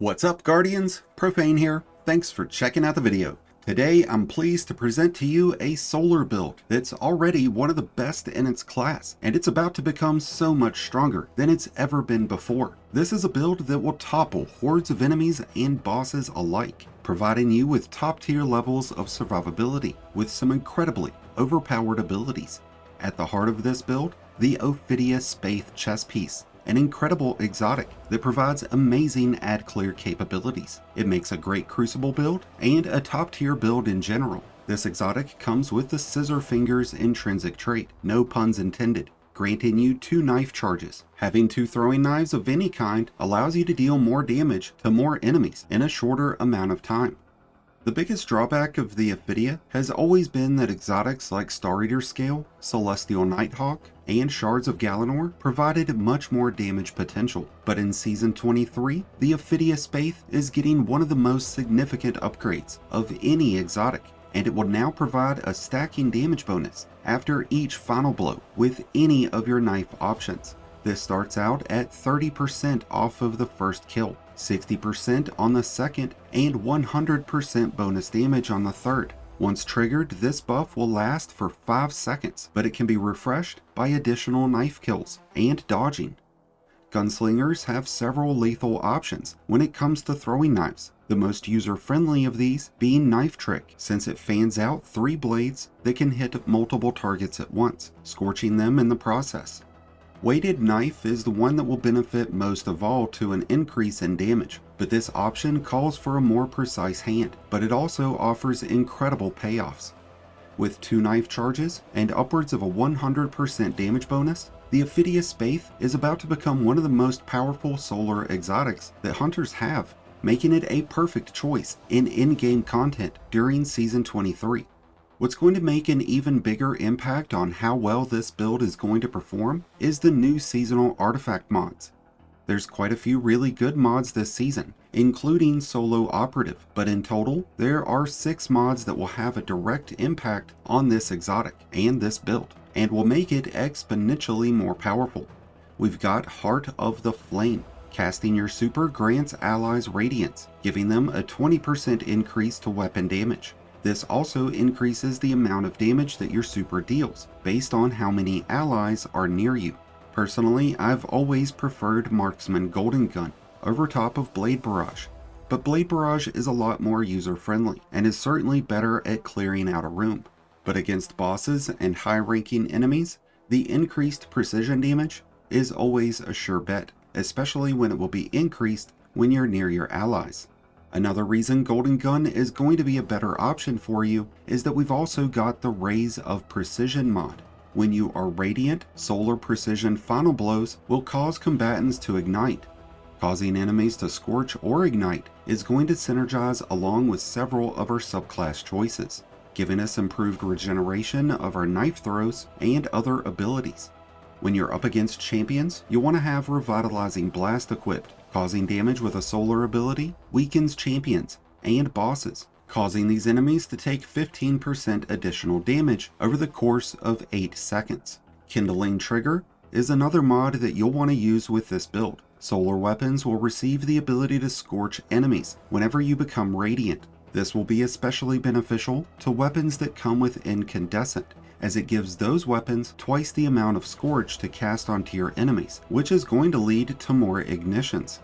What's up, Guardians? Profane here. Thanks for checking out the video. Today, I'm pleased to present to you a solar build that's already one of the best in its class, and it's about to become so much stronger than it's ever been before. This is a build that will topple hordes of enemies and bosses alike, providing you with top-tier levels of survivability with some incredibly overpowered abilities. At the heart of this build, the Ophidia Spathe chess piece, an incredible exotic that provides amazing add clear capabilities. It makes a great crucible build and a top tier build in general. This exotic comes with the Scissor Fingers intrinsic trait, no puns intended, granting you 2 knife charges. Having 2 throwing knives of any kind allows you to deal more damage to more enemies in a shorter amount of time. The biggest drawback of the Ophidia has always been that exotics like Star Eater Scale, Celestial Nighthawk, and Shards of Galanor provided much more damage potential, but in Season 23, the Ophidia Spathe is getting one of the most significant upgrades of any exotic, and it will now provide a stacking damage bonus after each final blow with any of your knife options. This starts out at 30% off of the first kill, 60% on the second, and 100% bonus damage on the third. Once triggered, this buff will last for 5 seconds, but it can be refreshed by additional knife kills and dodging. Gunslingers have several lethal options when it comes to throwing knives, the most user-friendly of these being Knife Trick, since it fans out 3 blades that can hit multiple targets at once, scorching them in the process. Weighted Knife is the one that will benefit most of all to an increase in damage, but this option calls for a more precise hand, but it also offers incredible payoffs. With 2 knife charges and upwards of a 100% damage bonus, the Ophidia Spathe is about to become one of the most powerful solar exotics that hunters have, making it a perfect choice in in-game content during Season 23. What's going to make an even bigger impact on how well this build is going to perform is the new seasonal artifact mods. There's quite a few really good mods this season, including Solo Operative, but in total, there are 6 mods that will have a direct impact on this exotic and this build, and will make it exponentially more powerful. We've got Heart of the Flame. Casting your super grants allies radiance, giving them a 20% increase to weapon damage. This also increases the amount of damage that your super deals, based on how many allies are near you. Personally, I've always preferred Marksman Golden Gun over top of Blade Barrage, but Blade Barrage is a lot more user-friendly, and is certainly better at clearing out a room. But against bosses and high-ranking enemies, the increased precision damage is always a sure bet, especially when it will be increased when you're near your allies. Another reason Golden Gun is going to be a better option for you is that we've also got the Rays of Precision mod. When you are radiant, solar precision final blows will cause combatants to ignite. Causing enemies to scorch or ignite is going to synergize along with several of our subclass choices, giving us improved regeneration of our knife throws and other abilities. When you're up against champions, you'll want to have Revitalizing Blast equipped. Causing damage with a solar ability weakens champions and bosses, causing these enemies to take 15% additional damage over the course of 8 seconds. Kindling Trigger is another mod that you'll want to use with this build. Solar weapons will receive the ability to scorch enemies whenever you become radiant. This will be especially beneficial to weapons that come with Incandescent, as it gives those weapons twice the amount of Scorch to cast onto your enemies, which is going to lead to more ignitions.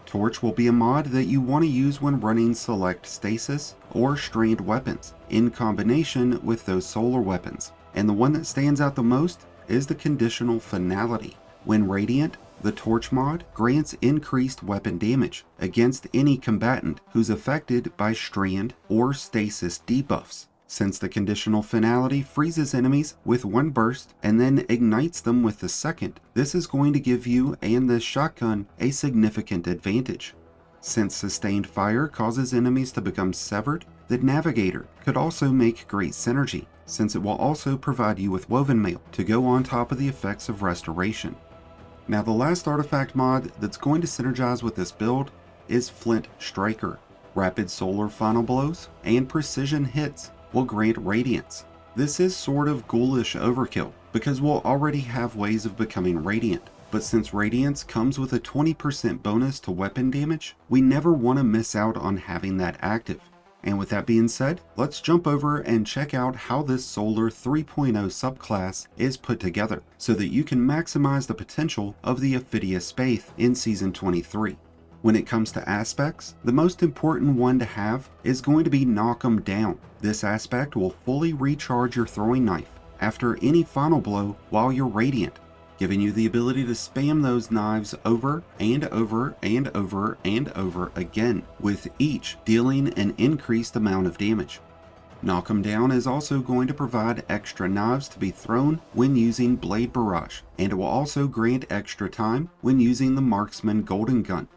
Torch will be a mod that you want to use when running Select Stasis or Strained weapons, in combination with those solar weapons, and the one that stands out the most is the Conditional Finality. When radiant, the Torch mod grants increased weapon damage against any combatant who's affected by Strand or Stasis debuffs. Since the Conditional Finality freezes enemies with 1 burst and then ignites them with the second, this is going to give you and this shotgun a significant advantage. Since Sustained Fire causes enemies to become severed, the Navigator could also make great synergy, since it will also provide you with Woven Mail to go on top of the effects of Restoration. Now the last artifact mod that's going to synergize with this build is Flint Striker. Rapid solar final blows and precision hits will grant radiance. This is sort of ghoulish overkill because we'll already have ways of becoming radiant, but since Radiance comes with a 20% bonus to weapon damage, we never want to miss out on having that active. And with that being said, let's jump over and check out how this Solar 3.0 subclass is put together so that you can maximize the potential of the Ophidia Spathe in Season 23. When it comes to aspects, the most important one to have is going to be Knock 'em Down. This aspect will fully recharge your throwing knife after any final blow while you're radiant, giving you the ability to spam those knives over and over and over and over again, with each dealing an increased amount of damage. Knock 'em Down is also going to provide extra knives to be thrown when using Blade Barrage, and it will also grant extra time when using the Marksman Golden Gun.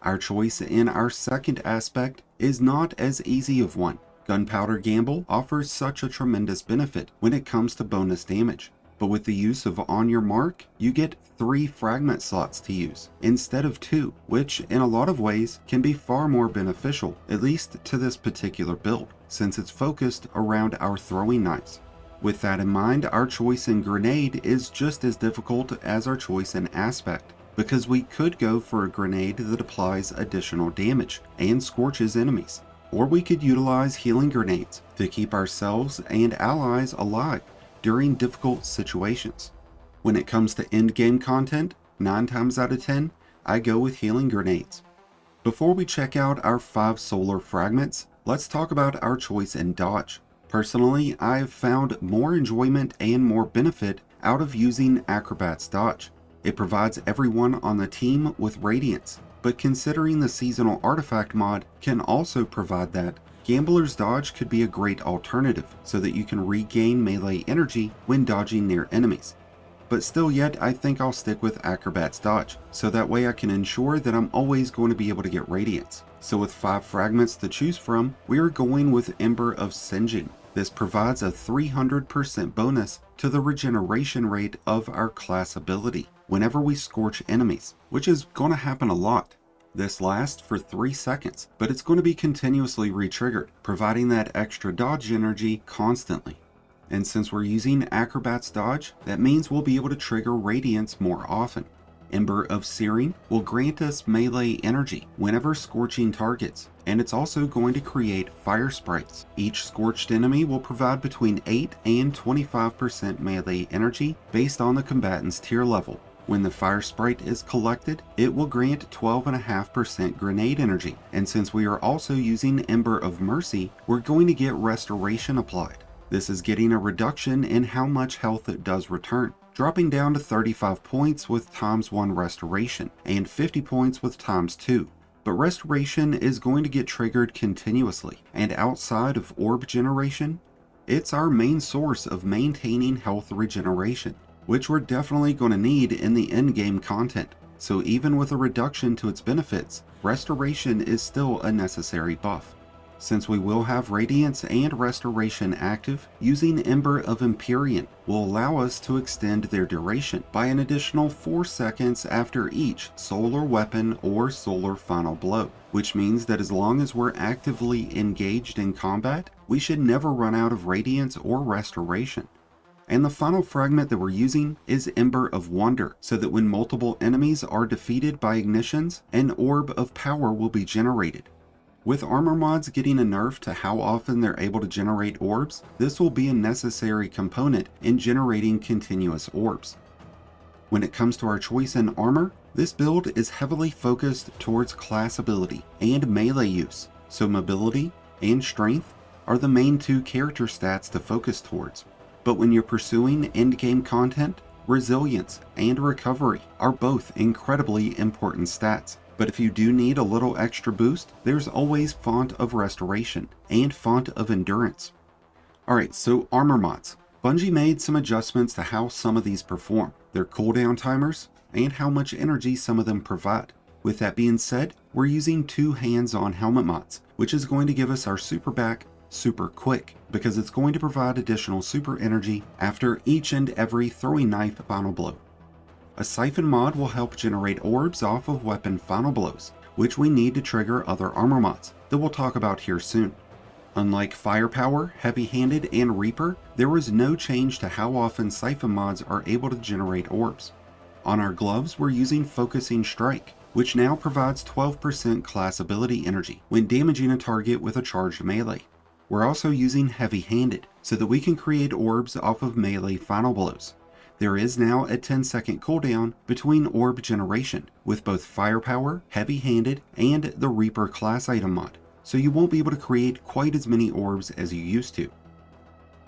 Our choice in our second aspect is not as easy of one. Gunpowder Gamble offers such a tremendous benefit when it comes to bonus damage, but with the use of On Your Mark, you get 3 fragment slots to use instead of 2, which in a lot of ways can be far more beneficial, at least to this particular build, since it's focused around our throwing knives. With that in mind, our choice in Grenade is just as difficult as our choice in Aspect, because we could go for a grenade that applies additional damage and scorches enemies, or we could utilize healing grenades to keep ourselves and allies alive during difficult situations. When it comes to endgame content, 9 times out of 10, I go with healing grenades. Before we check out our 5 solar fragments, let's talk about our choice in dodge. Personally, I have found more enjoyment and more benefit out of using Acrobat's dodge. It provides everyone on the team with radiance, but considering the seasonal artifact mod can also provide that, Gambler's Dodge could be a great alternative so that you can regain melee energy when dodging near enemies. But still yet, I think I'll stick with Acrobat's Dodge, so that way I can ensure that I'm always going to be able to get radiance. So with 5 fragments to choose from, we are going with Ember of Singeing. This provides a 300% bonus to the regeneration rate of our class ability whenever we scorch enemies, which is going to happen a lot. This lasts for 3 seconds, but it's going to be continuously re-triggered, providing that extra dodge energy constantly. And since we're using Acrobat's Dodge, that means we'll be able to trigger Radiance more often. Ember of Searing will grant us melee energy whenever scorching targets, and it's also going to create fire sprites. Each scorched enemy will provide between 8 and 25% melee energy based on the combatant's tier level. When the fire sprite is collected, it will grant 12.5% grenade energy, and since we are also using Ember of Mercy, we're going to get restoration applied. This is getting a reduction in how much health it does return, dropping down to 35 points with ×1 restoration and 50 points with ×2. But restoration is going to get triggered continuously, and outside of orb generation, it's our main source of maintaining health regeneration, which we're definitely going to need in the endgame content. So even with a reduction to its benefits, restoration is still a necessary buff. Since we will have Radiance and Restoration active, using Ember of Empyrean will allow us to extend their duration by an additional 4 seconds after each solar weapon or solar final blow, which means that as long as we're actively engaged in combat, we should never run out of Radiance or Restoration. And the final fragment that we're using is Ember of Wonder, so that when multiple enemies are defeated by ignitions, an orb of power will be generated. With armor mods getting a nerf to how often they're able to generate orbs, this will be a necessary component in generating continuous orbs. When it comes to our choice in armor, this build is heavily focused towards class ability and melee use, so mobility and strength are the main 2 character stats to focus towards. But when you're pursuing endgame content, resilience and recovery are both incredibly important stats. But if you do need a little extra boost, there's always Font of Restoration and Font of Endurance. Alright, so armor mods. Bungie made some adjustments to how some of these perform, their cooldown timers, and how much energy some of them provide. With that being said, we're using 2 hands-on helmet mods, which is going to give us our super back super quick, because it's going to provide additional super energy after each and every throwing knife final blow. A Siphon mod will help generate orbs off of weapon final blows, which we need to trigger other armor mods that we'll talk about here soon. Unlike Firepower, Heavy Handed, and Reaper, there was no change to how often Siphon mods are able to generate orbs. On our gloves, we're using Focusing Strike, which now provides 12% class ability energy when damaging a target with a charged melee. We're also using Heavy-Handed, so that we can create orbs off of melee final blows. There is now a 10-second cooldown between orb generation, with both Firepower, Heavy-Handed, and the Reaper class item mod, so you won't be able to create quite as many orbs as you used to.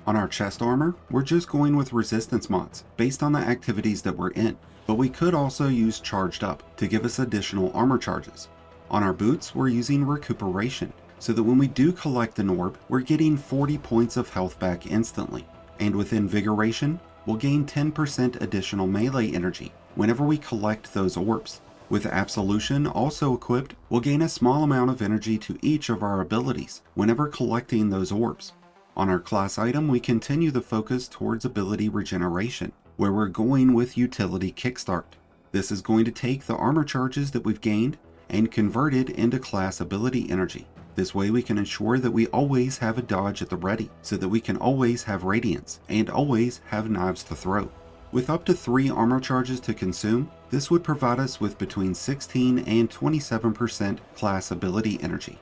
On our chest armor, we're just going with resistance mods, based on the activities that we're in, but we could also use Charged Up to give us additional armor charges. On our boots, we're using Recuperation, so that when we do collect an orb, we're getting 40 points of health back instantly. And with Invigoration, we'll gain 10% additional melee energy whenever we collect those orbs. With Absolution also equipped, we'll gain a small amount of energy to each of our abilities whenever collecting those orbs. On our class item, we continue the focus towards ability regeneration, where we're going with Utility Kickstart. This is going to take the armor charges that we've gained and convert it into class ability energy. This way we can ensure that we always have a dodge at the ready, so that we can always have Radiance and always have knives to throw. With up to 3 armor charges to consume, this would provide us with between 16 and 27% class ability energy.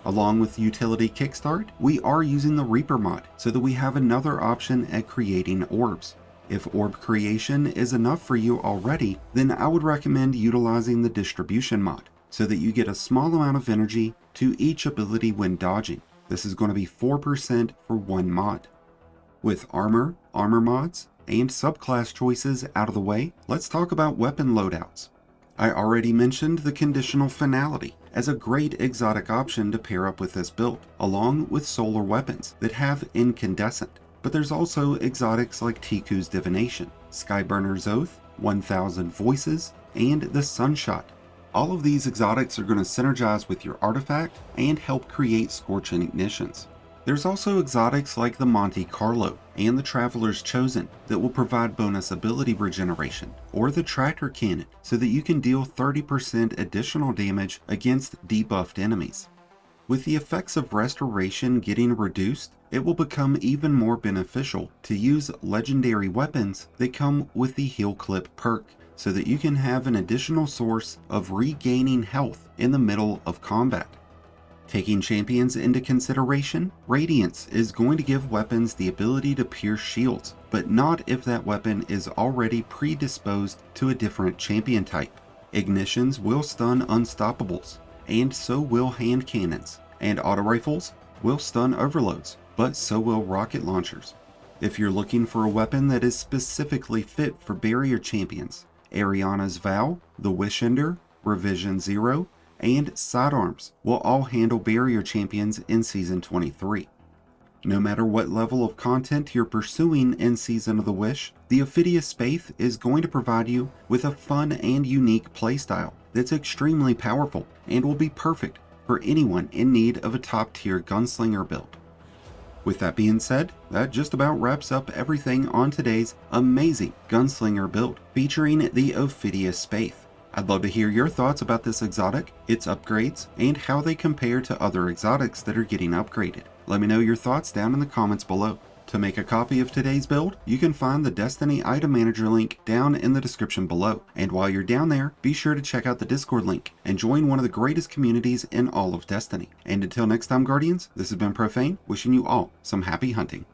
Along with Utility Kickstart, we are using the Reaper mod, so that we have another option at creating orbs. If orb creation is enough for you already, then I would recommend utilizing the Distribution mod, so that you get a small amount of energy to each ability when dodging. This is going to be 4% for one mod. With armor, armor mods, and subclass choices out of the way, let's talk about weapon loadouts. I already mentioned the Conditional Finality as a great exotic option to pair up with this build, along with solar weapons that have Incandescent. But there's also exotics like Tiku's Divination, Skyburner's Oath, 1000 Voices, and the Sunshot. All of these exotics are going to synergize with your artifact and help create scorching ignitions. There's also exotics like the Monte Carlo and the Traveler's Chosen that will provide bonus ability regeneration, or the Tractor Cannon so that you can deal 30% additional damage against debuffed enemies. With the effects of restoration getting reduced, it will become even more beneficial to use legendary weapons that come with the Heal Clip perk, so that you can have an additional source of regaining health in the middle of combat. Taking champions into consideration, Radiance is going to give weapons the ability to pierce shields, but not if that weapon is already predisposed to a different champion type. Ignitions will stun Unstoppables, and so will hand cannons, and auto rifles will stun overloads, but so will rocket launchers. If you're looking for a weapon that is specifically fit for barrier champions, Ariana's Vow, the Wishender, Revision 0, and Sidearms will all handle barrier champions in Season 23. No matter what level of content you're pursuing in Season of the Wish, the Ophidia Spathe is going to provide you with a fun and unique playstyle that's extremely powerful and will be perfect for anyone in need of a top-tier gunslinger build. With that being said, that just about wraps up everything on today's amazing gunslinger build featuring the Ophidia Spathe. I'd love to hear your thoughts about this exotic, its upgrades, and how they compare to other exotics that are getting upgraded. Let me know your thoughts down in the comments below. To make a copy of today's build, you can find the Destiny Item Manager link down in the description below. And while you're down there, be sure to check out the Discord link and join one of the greatest communities in all of Destiny. And until next time, Guardians, this has been Profane, wishing you all some happy hunting.